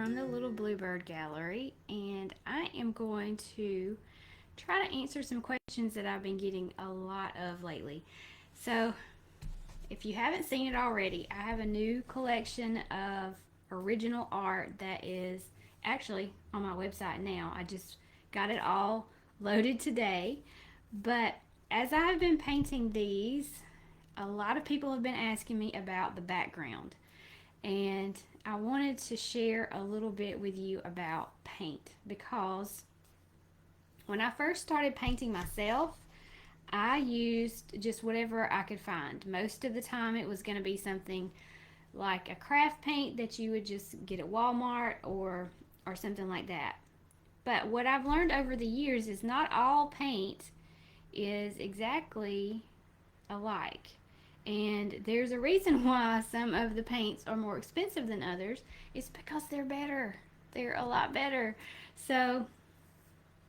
from the Little Bluebird Gallery, and I am going to try to answer some questions that I've been getting a lot of lately. So, if you haven't seen it already, I have a new collection of original art that is actually on my website now. I just got it all loaded today. But as I've been painting these, a lot of people have been asking me about the background. And I wanted to share a little bit with you about paint because when I first started painting myself, I used just whatever I could find. Most of the time, it was going to be something like a craft paint that you would just get at Walmart or something like that. But what I've learned over the years is not all paint is exactly alike. And there's a reason why some of the paints are more expensive than others. It's because they're better. They're a lot better. So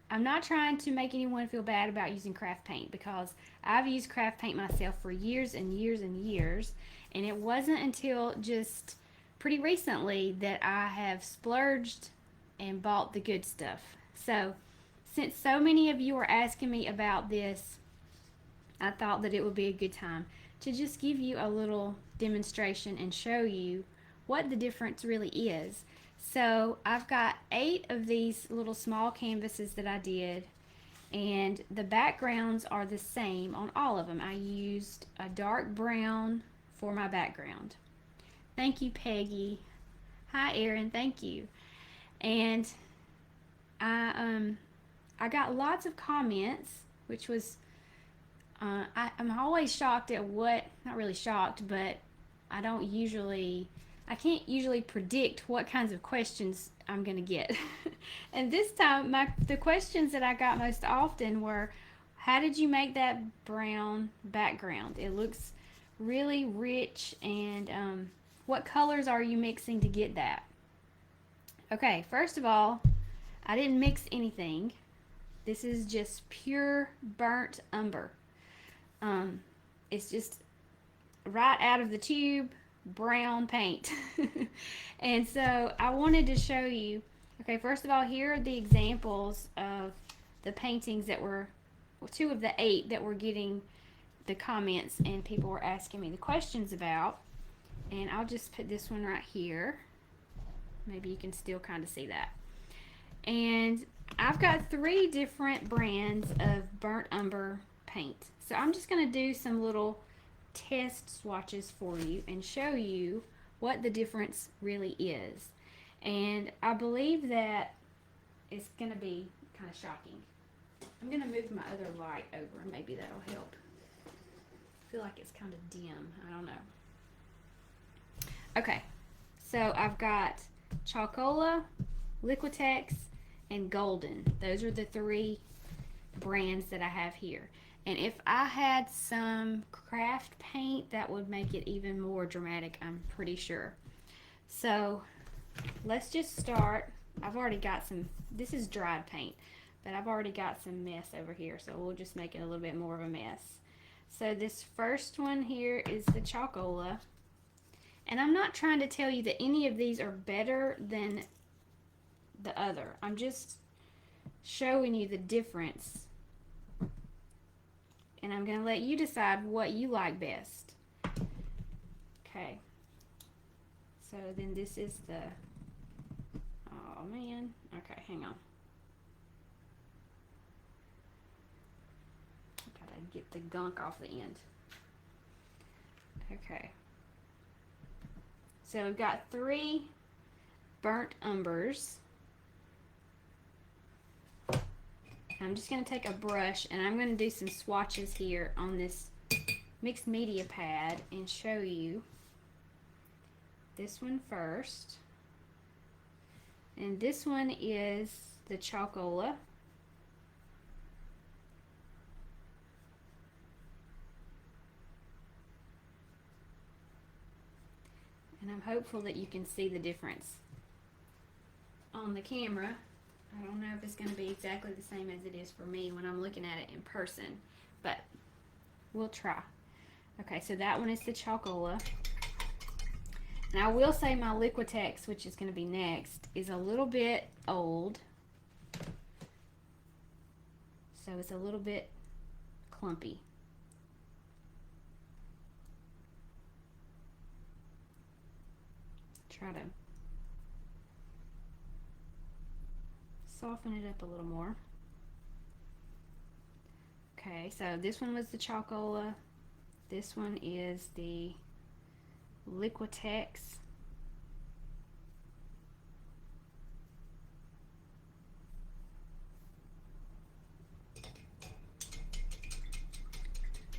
I'm not trying to make anyone feel bad about using craft paint because I've used craft paint myself for years and years and years. And it wasn't until just pretty recently that I have splurged and bought the good stuff. So, since so many of you are asking me about this, I thought that it would be a good time to just give you a little demonstration and show you what the difference really is. So I've got 8 of these little small canvases that I did, and the backgrounds are the same on all of them. I used a dark brown for my background. Thank you, Peggy. Hi, Erin. Thank you. And I got lots of comments, which was I'm always shocked at what, not really shocked, but I don't usually, I can't usually predict what kinds of questions I'm going to get. And this time, the questions that I got most often were, how did you make that brown background? It looks really rich, and what colors are you mixing to get that? Okay, first of all, I didn't mix anything. This is just pure burnt umber. It's just right out of the tube, brown paint. And so I wanted to show you, okay, first of all, here are the examples of the paintings that were, 2 of the 8 that were getting the comments and people were asking me the questions about. And I'll just put this one right here. Maybe you can still kind of see that. And I've got 3 different brands of burnt umber paint. So I'm just going to do some little test swatches for you and show you what the difference really is. And I believe that it's going to be kind of shocking. I'm going to move my other light over and maybe that'll help. I feel like it's kind of dim. I don't know. Okay, so I've got Chalkola, Liquitex, and Golden. Those are the 3 brands that I have here. And if I had some craft paint, that would make it even more dramatic, I'm pretty sure. So let's just start. I've already got some, this is dried paint, but I've already got some mess over here, so we'll just make it a little bit more of a mess. So this first one here is the Chalkola. And I'm not trying to tell you that any of these are better than the other. I'm just showing you the difference. And I'm going to let you decide what you like best. Okay. So then this is the, oh man. Okay, hang on. Gotta get the gunk off the end. Okay. So we've got 3 burnt umbers. I'm just going to take a brush and I'm going to do some swatches here on this mixed media pad and show you this one first. And this one is the Chalkola. And I'm hopeful that you can see the difference on the camera. I don't know if it's going to be exactly the same as it is for me when I'm looking at it in person, but we'll try. Okay, so that one is the Chalkola. And I will say my Liquitex, which is going to be next, is a little bit old. So it's a little bit clumpy. Try to soften it up a little more. Okay, so this one was the Chalkola. This one is the Liquitex.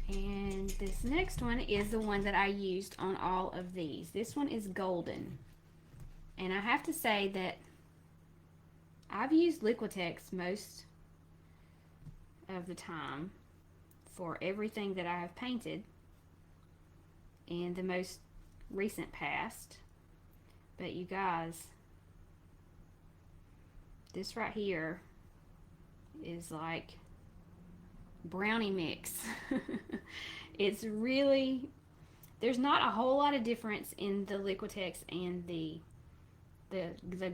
And this next one is the one that I used on all of these. This one is golden. And I have to say that I've used Liquitex most of the time for everything that I have painted in the most recent past. But you guys, this right here is like brownie mix. It's really, there's not a whole lot of difference in the Liquitex and the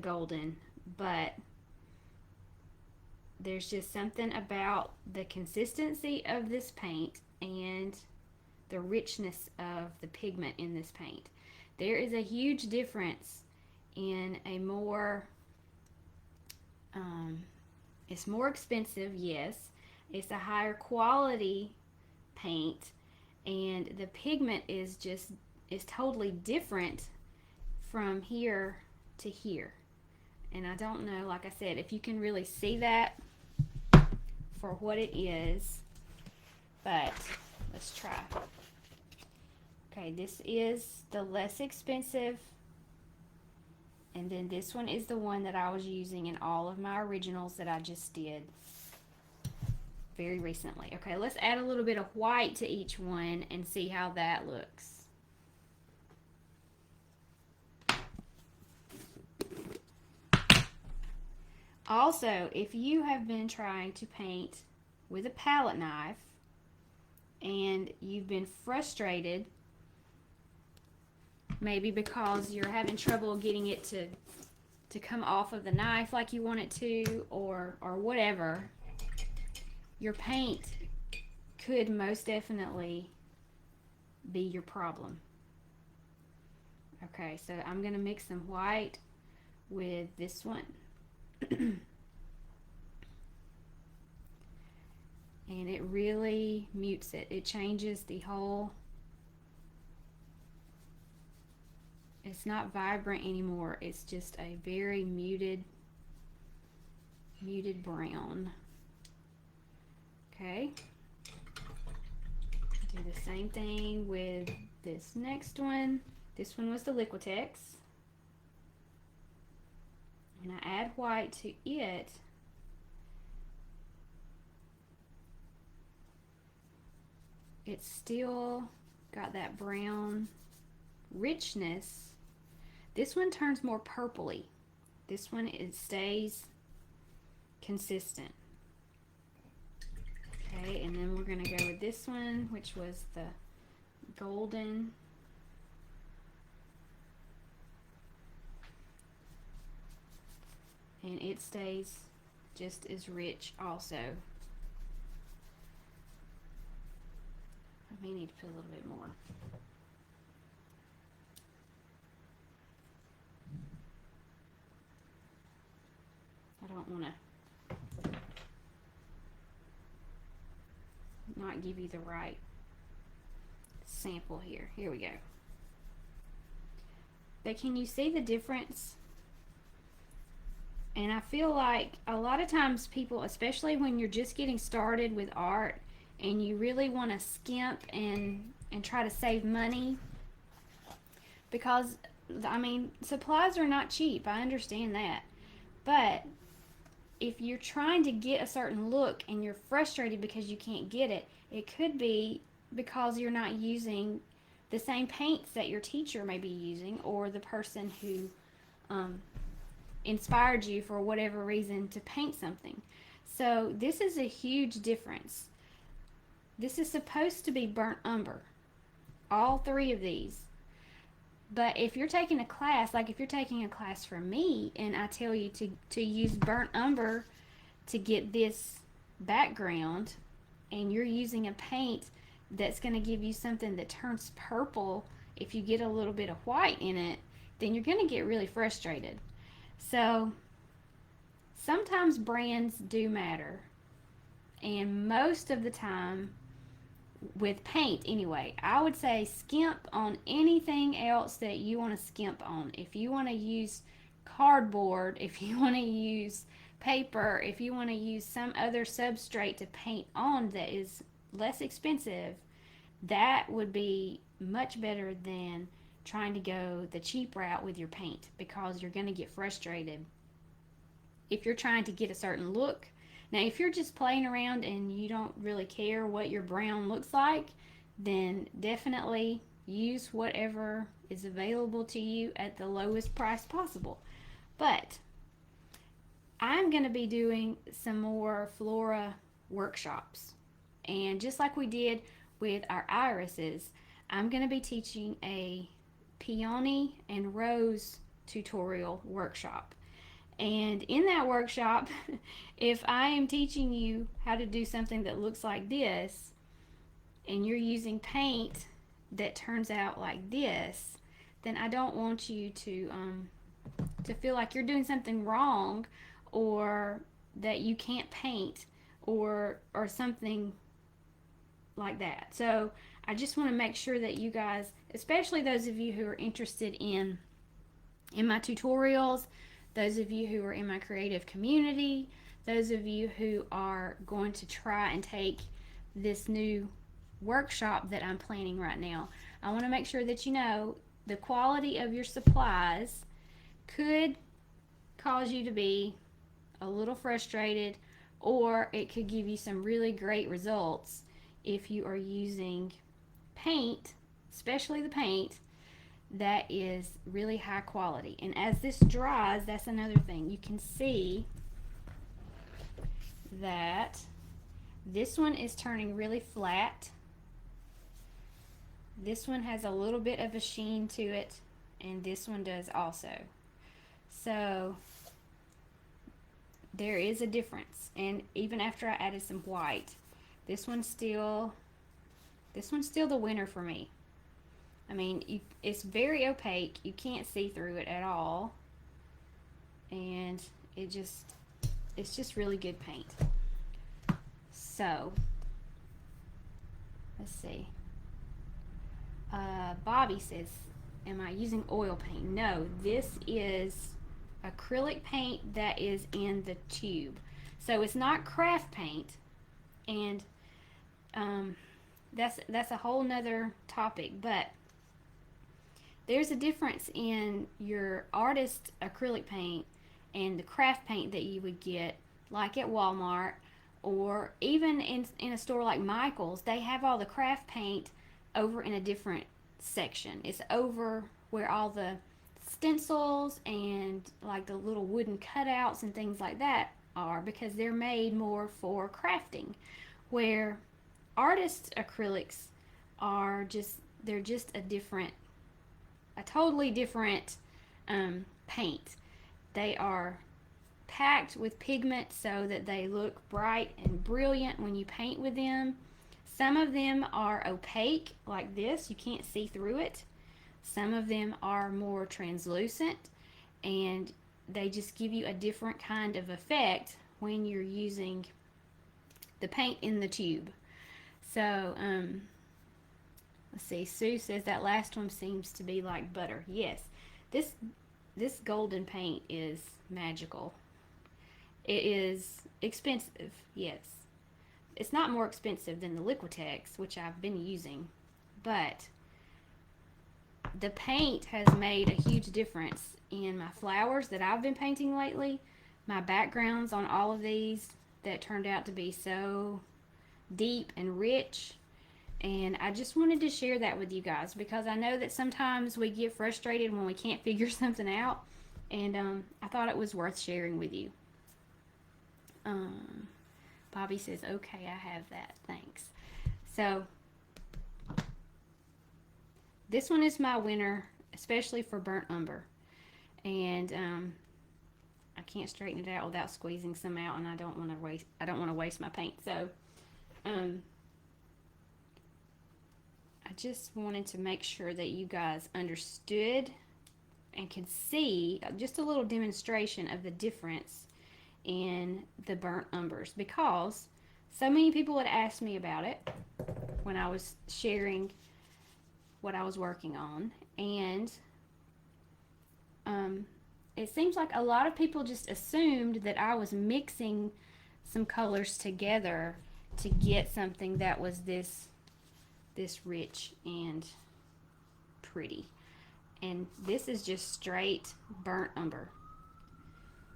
golden, but there's just something about the consistency of this paint and the richness of the pigment in this paint. There is a huge difference in a more, it's more expensive, yes. It's a higher quality paint, and the pigment is totally different from here to here. And I don't know, like I said, if you can really see that for what it is, but let's try. Okay, this is the less expensive, and then this one is the one that I was using in all of my originals that I just did very recently. Okay, let's add a little bit of white to each one and see how that looks. Also, if you have been trying to paint with a palette knife and you've been frustrated, maybe because you're having trouble getting it to come off of the knife like you want it to, or whatever, your paint could most definitely be your problem. Okay, so I'm going to mix some white with this one. And it really mutes it. It changes the whole, it's not vibrant anymore. It's just a very muted brown. Okay. Do the same thing with this next one. This one was the Liquitex. And I add white to it. It's still got that brown richness. This one turns more purpley. This one, it stays consistent. Okay, and then we're going to go with this one, which was the golden. And it stays just as rich also. I may need to put a little bit more. I don't want to not give you the right sample here. Here we go. But can you see the difference? And I feel like a lot of times people, especially when you're just getting started with art and you really want to skimp and try to save money, because I mean, supplies are not cheap, I understand that, but if you're trying to get a certain look and you're frustrated because you can't get it, it could be because you're not using the same paints that your teacher may be using, or the person who inspired you for whatever reason to paint something. So this is a huge difference. This is supposed to be burnt umber, all three of these, But if you're taking a class, like if you're taking a class from me and I tell you to use burnt umber to get this background, and you're using a paint that's going to give you something that turns purple if you get a little bit of white in it, then you're going to get really frustrated. So sometimes brands do matter, and most of the time with paint anyway, I would say skimp on anything else that you want to skimp on. If you want to use cardboard, if you want to use paper, if you want to use some other substrate to paint on that is less expensive, that would be much better than trying to go the cheap route with your paint, because you're going to get frustrated if you're trying to get a certain look. Now, if you're just playing around and you don't really care what your brown looks like, then definitely use whatever is available to you at the lowest price possible. But I'm going to be doing some more Filmora workshops. And just like we did with our irises, I'm going to be teaching a peony and rose tutorial workshop. And in that workshop, if I am teaching you how to do something that looks like this, and you're using paint that turns out like this, then I don't want you to feel like you're doing something wrong, or that you can't paint, or something like that. So I just want to make sure that you guys, especially those of you who are interested in my tutorials, those of you who are in my creative community, those of you who are going to try and take this new workshop that I'm planning right now, I want to make sure that you know the quality of your supplies could cause you to be a little frustrated, or it could give you some really great results if you are using paint, especially the paint that is really high quality. And as this dries, that's another thing. You can see that this one is turning really flat. This one has a little bit of a sheen to it, and this one does also. So there is a difference. And even after I added some white, this one's still the winner for me. I mean, it's very opaque. You can't see through it at all. And it's just really good paint. So, let's see. Bobby says, am I using oil paint? No, this is acrylic paint that is in the tube. So it's not craft paint. And that's a whole nother topic. But there's a difference in your artist acrylic paint and the craft paint that you would get like at Walmart, or even in a store like Michael's. They have all the craft paint over in a different section. It's over where all the stencils and like the little wooden cutouts and things like that are, because they're made more for crafting, where artist acrylics are they're just a totally different paint. They are packed with pigment so that they look bright and brilliant when you paint with them. Some of them are opaque like this, you can't see through it. Some of them are more translucent, and they just give you a different kind of effect when you're using the paint in the tube. So let's see, Sue says that last one seems to be like butter. Yes, this golden paint is magical. It is expensive, yes. It's not more expensive than the Liquitex, which I've been using, but the paint has made a huge difference in my flowers that I've been painting lately. My backgrounds on all of these that turned out to be so deep and rich. And I just wanted to share that with you guys, because I know that sometimes we get frustrated when we can't figure something out. And I thought it was worth sharing with you. Bobby says, okay, I have that. Thanks. So this one is my winner especially for burnt umber. And I can't straighten it out without squeezing some out, and I don't want to waste my paint. So I just wanted to make sure that you guys understood and could see just a little demonstration of the difference in the burnt umbers, because so many people had asked me about it when I was sharing what I was working on. And it seems like a lot of people just assumed that I was mixing some colors together to get something that was this rich and pretty. And this is just straight burnt umber.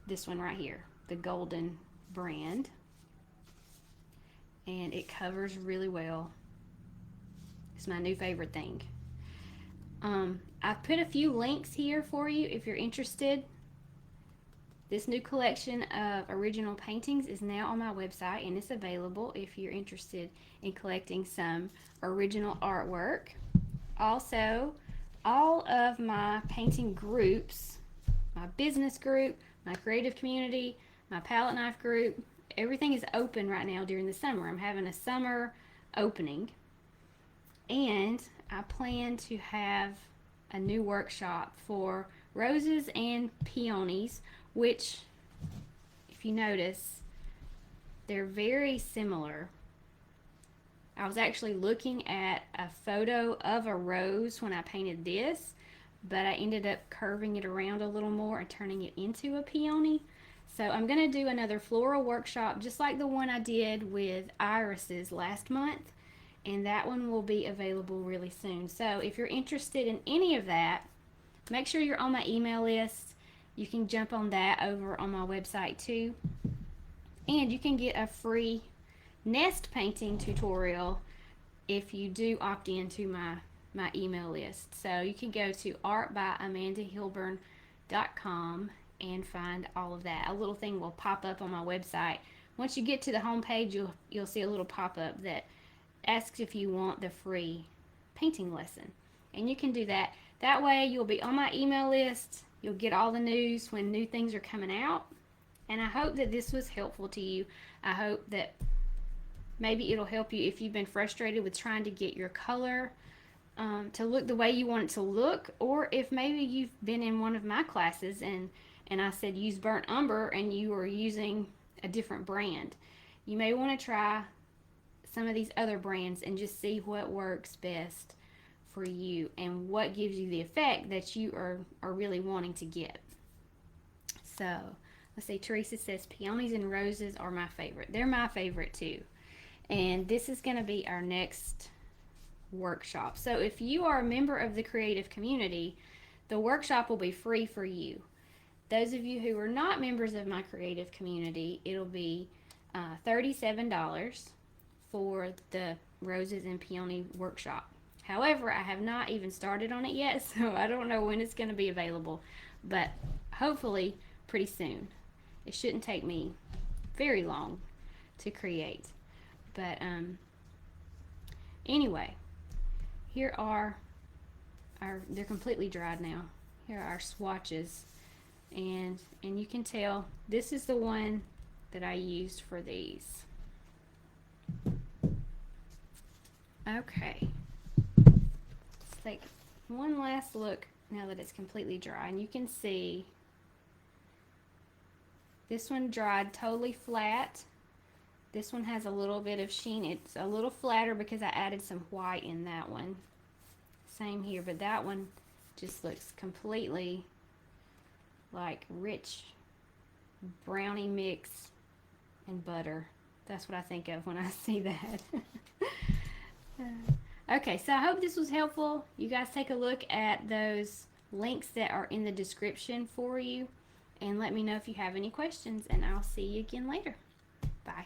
This one right here, the golden brand. And it covers really well. It's my new favorite thing. I've put a few links here for you if you're interested. This new collection of original paintings is now on my website, and it's available if you're interested in collecting some original artwork. Also, all of my painting groups, my business group, my creative community, my palette knife group, everything is open right now during the summer. I'm having a summer opening, and I plan to have a new workshop for roses and peonies, which, if you notice, they're very similar. I was actually looking at a photo of a rose when I painted this, but I ended up curving it around a little more and turning it into a peony. So I'm going to do another floral workshop just like the one I did with irises last month, and that one will be available really soon. So if you're interested in any of that, make sure you're on my email list. You can jump on that over on my website too. And you can get a free nest painting tutorial if you do opt into my email list. So you can go to artbyamandahilburn.com and find all of that. A little thing will pop up on my website. Once you get to the home page, you'll see a little pop-up that asks if you want the free painting lesson. And you can do that. That way you'll be on my email list. You'll get all the news when new things are coming out. And I hope that this was helpful to you. I hope that maybe it'll help you if you've been frustrated with trying to get your color to look the way you want it to look, or if maybe you've been in one of my classes and I said use burnt umber and you were using a different brand. You may want to try some of these other brands and just see what works best for you and what gives you the effect that you are really wanting to get. So let's see, Teresa says peonies and roses are my favorite. They're my favorite too. And this is going to be our next workshop. So if you are a member of the creative community, the workshop will be free for you. Those of you who are not members of my creative community, it'll be $37 for the roses and peony workshop. However, I have not even started on it yet, so I don't know when it's going to be available, but hopefully pretty soon. It shouldn't take me very long to create. But anyway, here are they're completely dried now. Here are our swatches, and you can tell this is the one that I used for these. Okay, let's take one last look now that it's completely dry, and you can see this one dried totally flat. This one has a little bit of sheen. It's a little flatter because I added some white in that one. Same here, but that one just looks completely like rich brownie mix and butter. That's what I think of when I see that. Okay, so I hope this was helpful. You guys take a look at those links that are in the description for you, and let me know if you have any questions, and I'll see you again later. Bye.